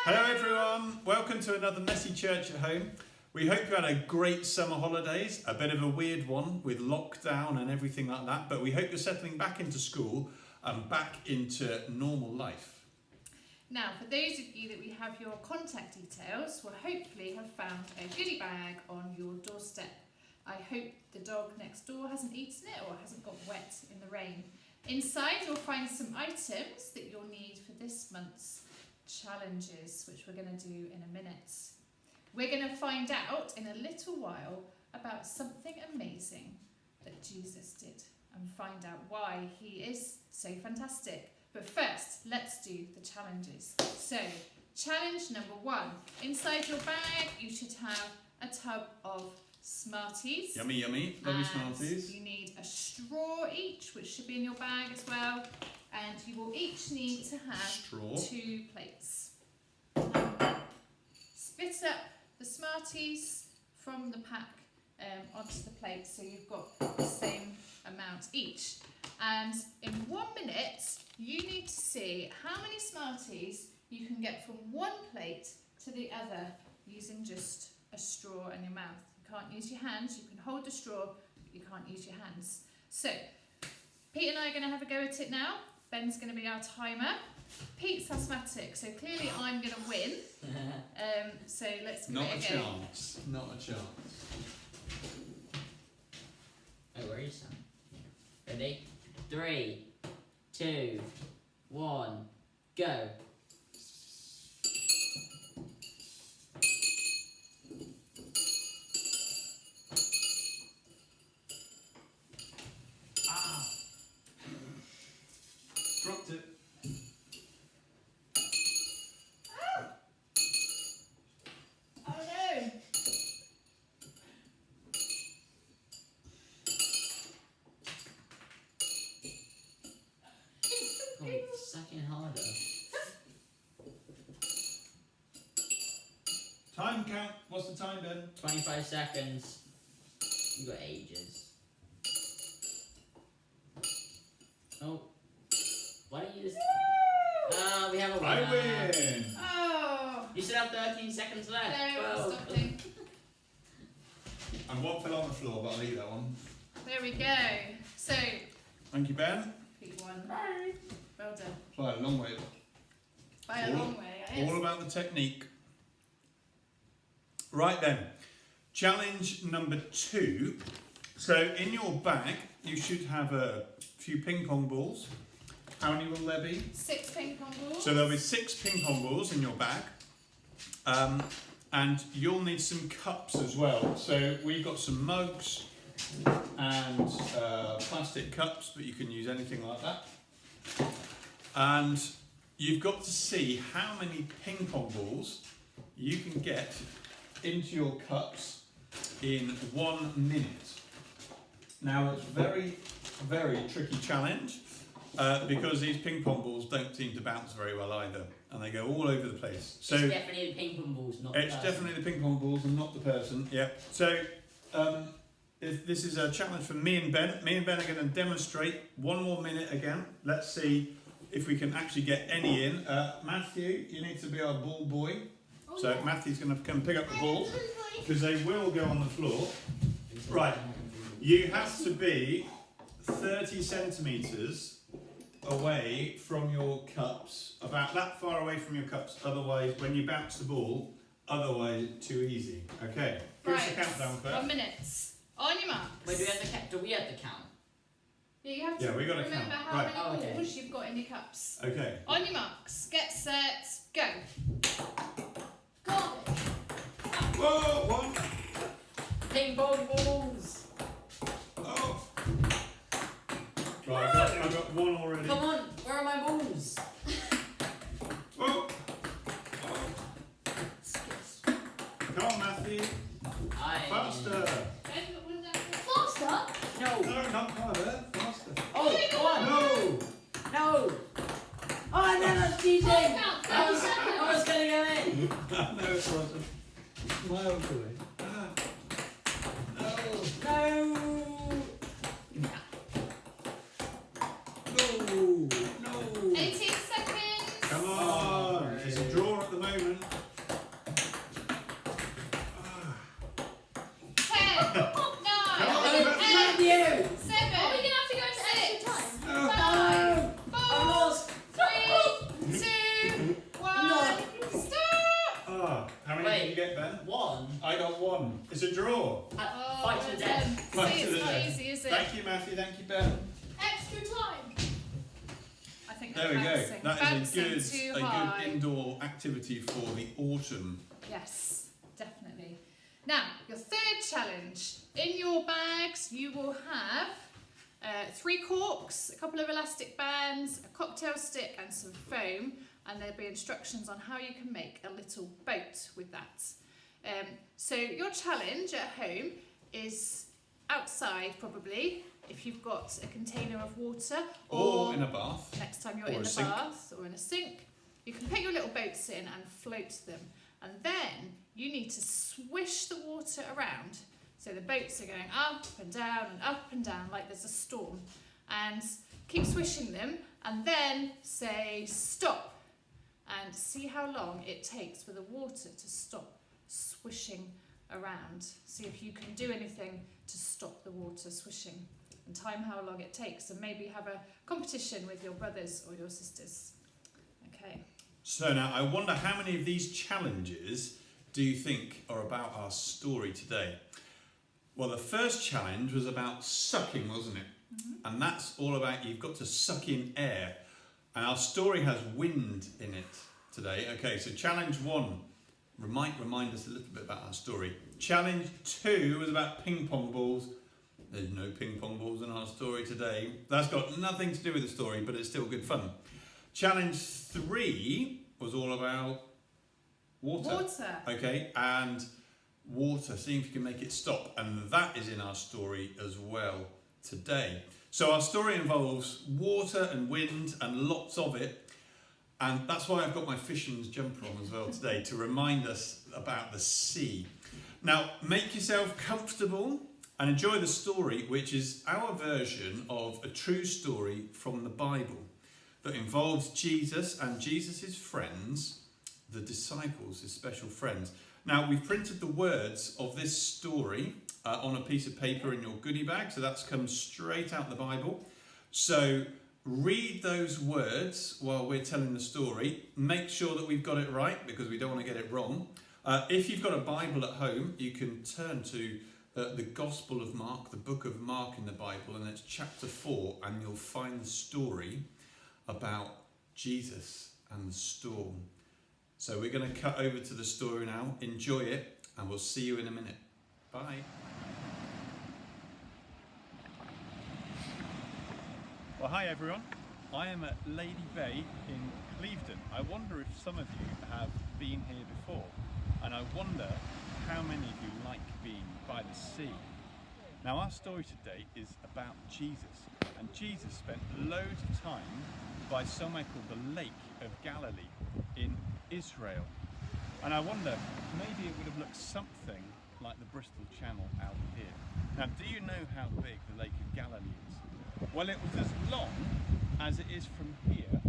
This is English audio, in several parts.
Hello everyone, welcome to another Messy Church at Home. We hope you had a great summer holidays, a bit of a weird one with lockdown and everything like that, but we hope you're settling back into school and back into normal life. Now, for those of you that we have your contact details, will hopefully have found a goodie bag on your doorstep. I hope the dog next door hasn't eaten it or hasn't got wet in the rain. Inside you'll find some items that you'll need for this month's challenges, which we're going to do in a minute. We're going to find out in a little while about something amazing that Jesus did and find out why he is so fantastic. But first, let's do the challenges. So, challenge number 1. Inside your bag, you should have a tub of Smarties. Yummy, yummy. Lovely Smarties. You need a straw each, which should be in your bag as well. And you will each need to have 2 plates. Split up the Smarties from the pack onto the plate so you've got the same amount each. And in 1 minute, you need to see how many Smarties you can get from one plate to the other using just a straw in your mouth. You can't use your hands, you can hold the straw, but you can't use your hands. So, Pete and I are going to have a go at it now. Ben's going to be our timer. Pete's asthmatic, so clearly I'm going to win. So let's give it a go. Not a chance. Not a chance. Oh, where is Sam? Ready? 3, 2, 1, go. Dropped it. Oh no! Oh, it's sucking harder. Time count. What's the time, Ben? 25 seconds. You got ages. Oh. Why don't you just... we have a winner. I win! Oh! You still have 13 seconds left. No, 12. stopping. And one fell on the floor, but I'll leave that one. There we go. So, Thank you, Ben. Pete won. Bye. Well done. Quite a long way. By a long way, I All about the technique. Right then, challenge number 2. So in your bag, you should have a few ping pong balls. How many will there be? 6 ping pong balls. So there'll be 6 ping pong balls in your bag. And you'll need some cups as well. So we've got some mugs and plastic cups, but you can use anything like that. And you've got to see how many ping pong balls you can get into your cups in 1 minute. Now it's very, very tricky challenge because these ping pong balls don't seem to bounce very well either, and they go all over the place. So it's definitely the ping pong balls, not the person. It's definitely the ping pong balls and not the person. Yeah. So this is a challenge for me and Ben. Me and Ben are going to demonstrate 1 more minute again. Let's see if we can actually get any in. Matthew, you need to be our ball boy. So Matthew's going to come pick up the balls because they will go on the floor. Right. You have to be 30 centimetres away from your cups, about that far away from your cups. Otherwise, when you bounce the ball, otherwise it's too easy. Okay. Give us the countdown first. 1 minute. On your marks. Wait, do we have to count? Yeah, you have to we gotta remember count. how Right. many balls you've got in your cups. Okay. On your marks. Get set. Go. Garbage. Whoa! 1. Ping pong balls! Oh. Right, I've got 1 already. Come on, where are my balls? Whoa! Come on, Matthew. Faster. Ben, got 1 down. Faster? No! No, not harder. Faster. Oh, come on! No! No! Oh, no, that's cheating! Count, 30 I seconds. was gonna go in! No, it wasn't. Miles away. No. No! No. No. 18 seconds. Come on. It's a draw at the moment. get, Ben? 1. I got 1. It's a draw. Fight to the death. Fight See, to it's the not death. easy, is it? Thank you, Matthew. Thank you, Ben. Extra time. I think There we they're go. bouncing. That Bouncing is too a high. good indoor activity for the autumn. Yes, definitely. Now, your third challenge. In your bags, you will have 3 corks, a couple of elastic bands, a cocktail stick and some foam, and there'll be instructions on how you can make a little boat with that. So your challenge at home is outside probably, if you've got a container of water, Or in a bath. next time you're Or in a a sink. bath or in a sink, you can put your little boats in and float them. And then you need to swish the water around. So the boats are going up and down like there's a storm. And keep swishing them and then say stop. And see how long it takes for the water to stop swishing around. See if you can do anything to stop the water swishing. And time how long it takes. And maybe have a competition with your brothers or your sisters. Okay. So now, I wonder how many of these challenges do you think are about our story today? Well, the first challenge was about sucking, wasn't it? Mm-hmm. And that's all about you've got to suck in air. And our story has wind in it today. Okay, so challenge 1 might remind us a little bit about our story. Challenge 2 was about ping pong balls. There's no ping pong balls in our story today. That's got nothing to do with the story, but it's still good fun. Challenge 3 was all about water. Okay, and water, seeing if you can make it stop. And that is in our story as well today. So our story involves water and wind and lots of it. And that's why I've got my fisherman's jumper on as well today, to remind us about the sea. Now, make yourself comfortable and enjoy the story, which is our version of a true story from the Bible that involves Jesus and Jesus' friends, the disciples, his special friends. Now, we've printed the words of this story on a piece of paper in your goodie bag, so that's come straight out of the Bible. So read those words while we're telling the story. Make sure that we've got it right, because we don't want to get it wrong. If you've got a Bible at home, you can turn to the Gospel of Mark, the book of Mark in the Bible, and it's chapter 4, and you'll find the story about Jesus and the storm. So we're going to cut over to the story now. Enjoy it, and we'll see you in a minute. Bye. Well, hi everyone. I am at Lady Bay in Clevedon. I wonder if some of you have been here before, and I wonder how many of you like being by the sea. Now, our story today is about Jesus, and Jesus spent loads of time by somewhere called the Lake of Galilee in Israel. And I wonder, maybe it would have looked something like the Bristol Channel out here. Now, do you know how big the Lake of Galilee is? Well, it was as long as it is from here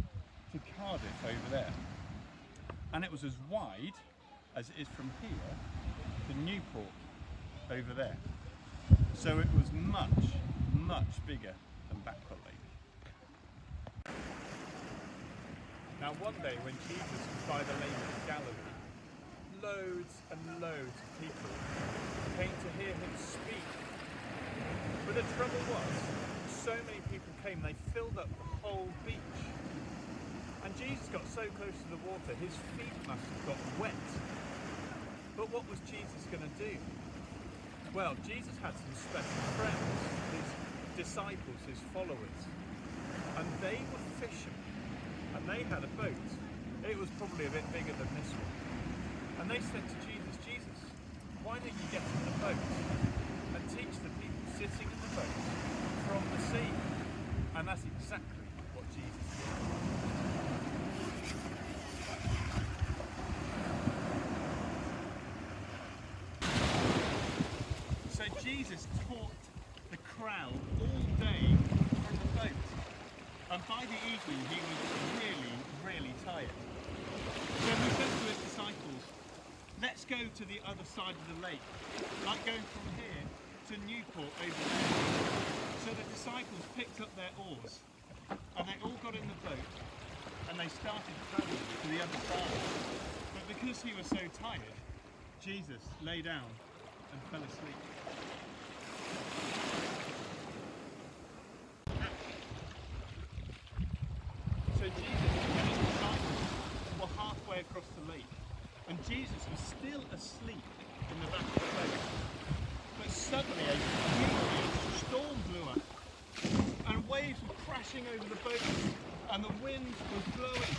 to Cardiff over there. And it was as wide as it is from here to Newport over there. So it was much, much bigger than Backwell Lake. Now, one day when Jesus was by the Lake of Galilee, loads and loads of people came to hear him speak. But the trouble was, so many people came, they filled up the whole beach. And Jesus got so close to the water, his feet must have got wet. But what was Jesus going to do? Well, Jesus had some special friends, his disciples, his followers. And they were fishermen. And they had a boat. It was probably a bit bigger than this one. And they said to Jesus, Jesus, why don't you get in the boat and teach the people sitting in the boat from the sea? And that's exactly what Jesus did. So Jesus taught the crowd all day from the boat. And by the evening he was really tired. So he said to his disciples, let's go to the other side of the lake, like going from here to Newport over there. So the disciples picked up their oars and they all got in the boat and they started travelling to the other side. But because he was so tired, Jesus lay down and fell asleep. So Jesus and his disciples were halfway across the lake, and Jesus was still asleep in the back of the boat. But suddenly a furious storm blew up, and waves were crashing over the boat, and the wind was blowing.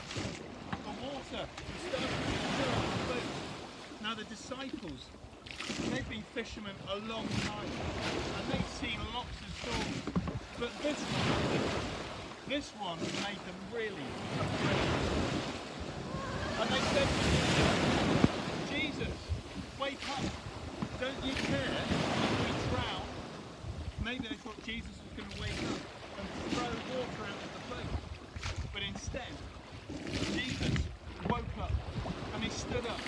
The water was starting to fill up the boat. Now the disciples, they've been fishermen a long time, and they've seen lots of storms, but this one made them really afraid. And they said to Jesus, wake up, don't you care if we drown? Maybe they thought Jesus was going to wake up and throw water out of the boat. But instead, Jesus woke up and he stood up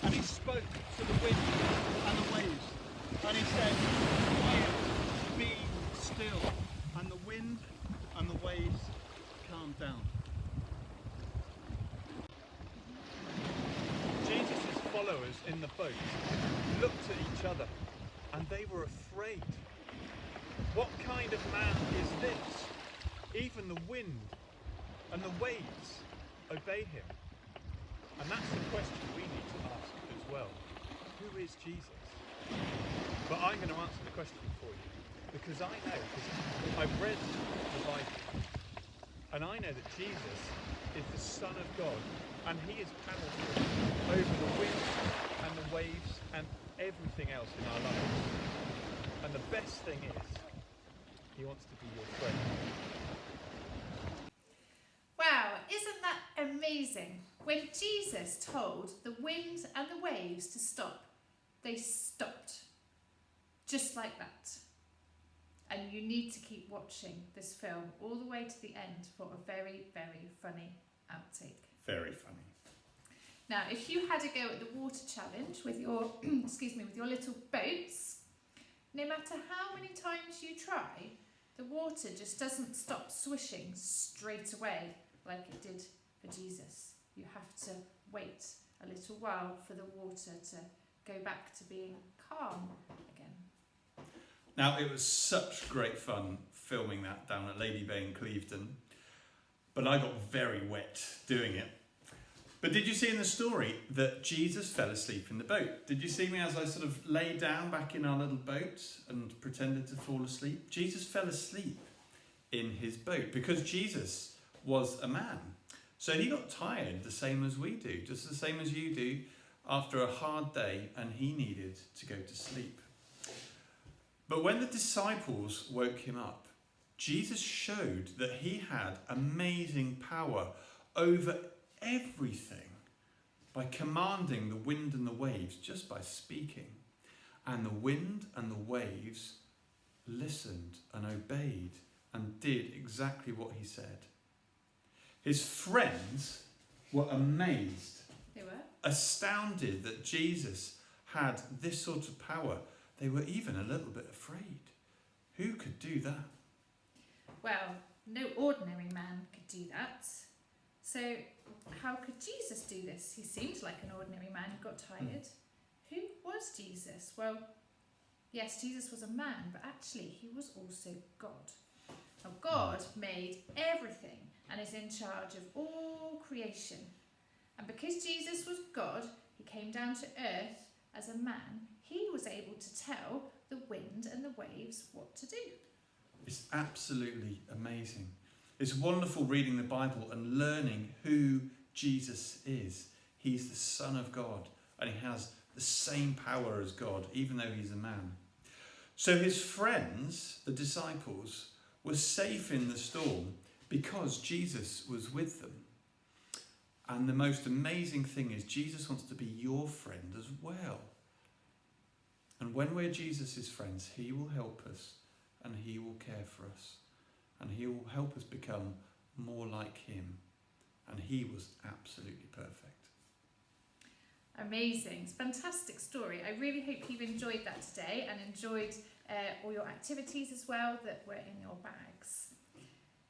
and he spoke to the wind and the waves. And he said, quiet, be still. And the wind and the waves calmed down. Jesus' followers in the boat looked at each other and they were afraid. What kind of man is this? Even the wind and the waves obey him. And that's the question we need to ask as well. Who is Jesus? But I'm going to answer the question for you because I know, because I've read the Bible, and I know that Jesus is the Son of God and he is powerful over the wind and the waves and everything else in our lives. And the best thing is, he wants to be your friend. Wow, isn't that amazing? When Jesus told the wind and the waves to stop, they stopped. Just like that. And you need to keep watching this film all the way to the end for a very, very funny outtake. Very funny. Now, if you had a go at the water challenge with your, with your little boats, no matter how many times you try, the water just doesn't stop swishing straight away like it did for Jesus. You have to wait a little while for the water to go back to being calm again. Now, it was such great fun filming that down at Lady Bay in Clevedon, but I got very wet doing it. But did you see in the story that Jesus fell asleep in the boat? Did you see me as I sort of lay down back in our little boat and pretended to fall asleep? Jesus fell asleep in his boat because Jesus was a man. So he got tired the same as we do, just the same as you do after a hard day, and he needed to go to sleep. But when the disciples woke him up, Jesus showed that he had amazing power over everything by commanding the wind and the waves just by speaking. And the wind and the waves listened and obeyed and did exactly what he said. His friends were amazed, They were? astounded that Jesus had this sort of power. They were even a little bit afraid. Who could do that? Well, no ordinary man could do that. So how could Jesus do this? He seemed like an ordinary man who got tired. Who was Jesus? Well, yes, Jesus was a man, but actually he was also God. Now, God made everything and is in charge of all creation. And because Jesus was God, he came down to earth as a man. He was able to tell the wind and the waves what to do. It's absolutely amazing. It's wonderful reading the Bible and learning who Jesus is. He's the Son of God and he has the same power as God, even though he's a man. So his friends, the disciples, were safe in the storm because Jesus was with them. And the most amazing thing is Jesus wants to be your friend as well. And when we're Jesus' friends, he will help us and he will care for us. And he will help us become more like him. And he was absolutely perfect. Amazing. It's a fantastic story. I really hope you've enjoyed that today and enjoyed all your activities as well that were in your bags.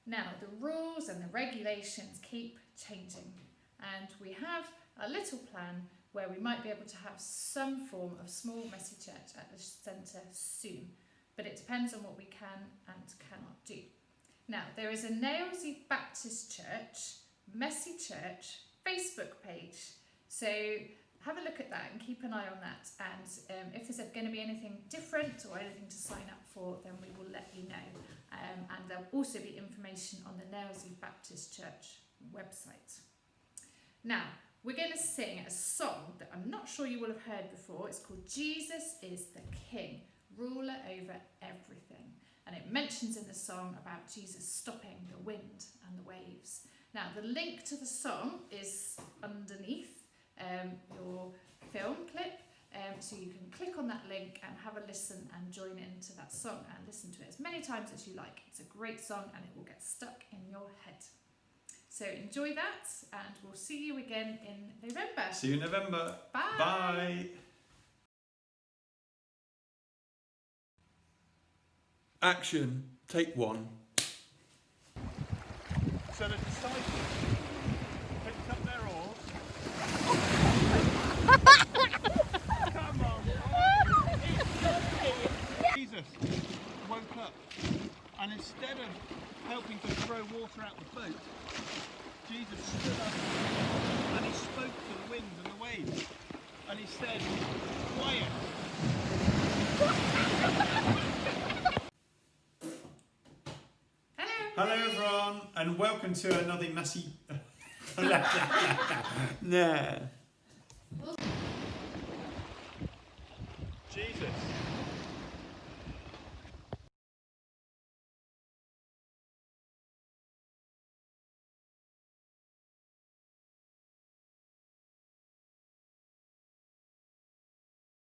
Now, the rules and the regulations keep changing. And we have a little plan where we might be able to have some form of small messy church at the centre soon. But it depends on what we can and cannot do. Now, there is a Nailsea Baptist Church, Messy Church Facebook page. So have a look at that and keep an eye on that. And if there's going to be anything different or anything to sign up for, then we will let you know. And there'll also be information on the Nailsea Baptist Church website. Now, we're going to sing a song that I'm not sure you will have heard before. It's called Jesus is the King, ruler over everything. And it mentions in the song about Jesus stopping the wind and the waves. Now, the link to the song is underneath your film clip. So you can click on that link and have a listen and join into that song and listen to it as many times as you like. It's a great song and it will get stuck in your head. So enjoy that and we'll see you again in November. See you in November. Bye. Bye. Action, take one. So the disciples picked up their oars. Come on. Jesus woke up and instead of helping to throw water out the boat, Jesus stood up and he spoke to the wind and the waves and he said, quiet. Hello everyone, and welcome to another messy. Nah. Jesus.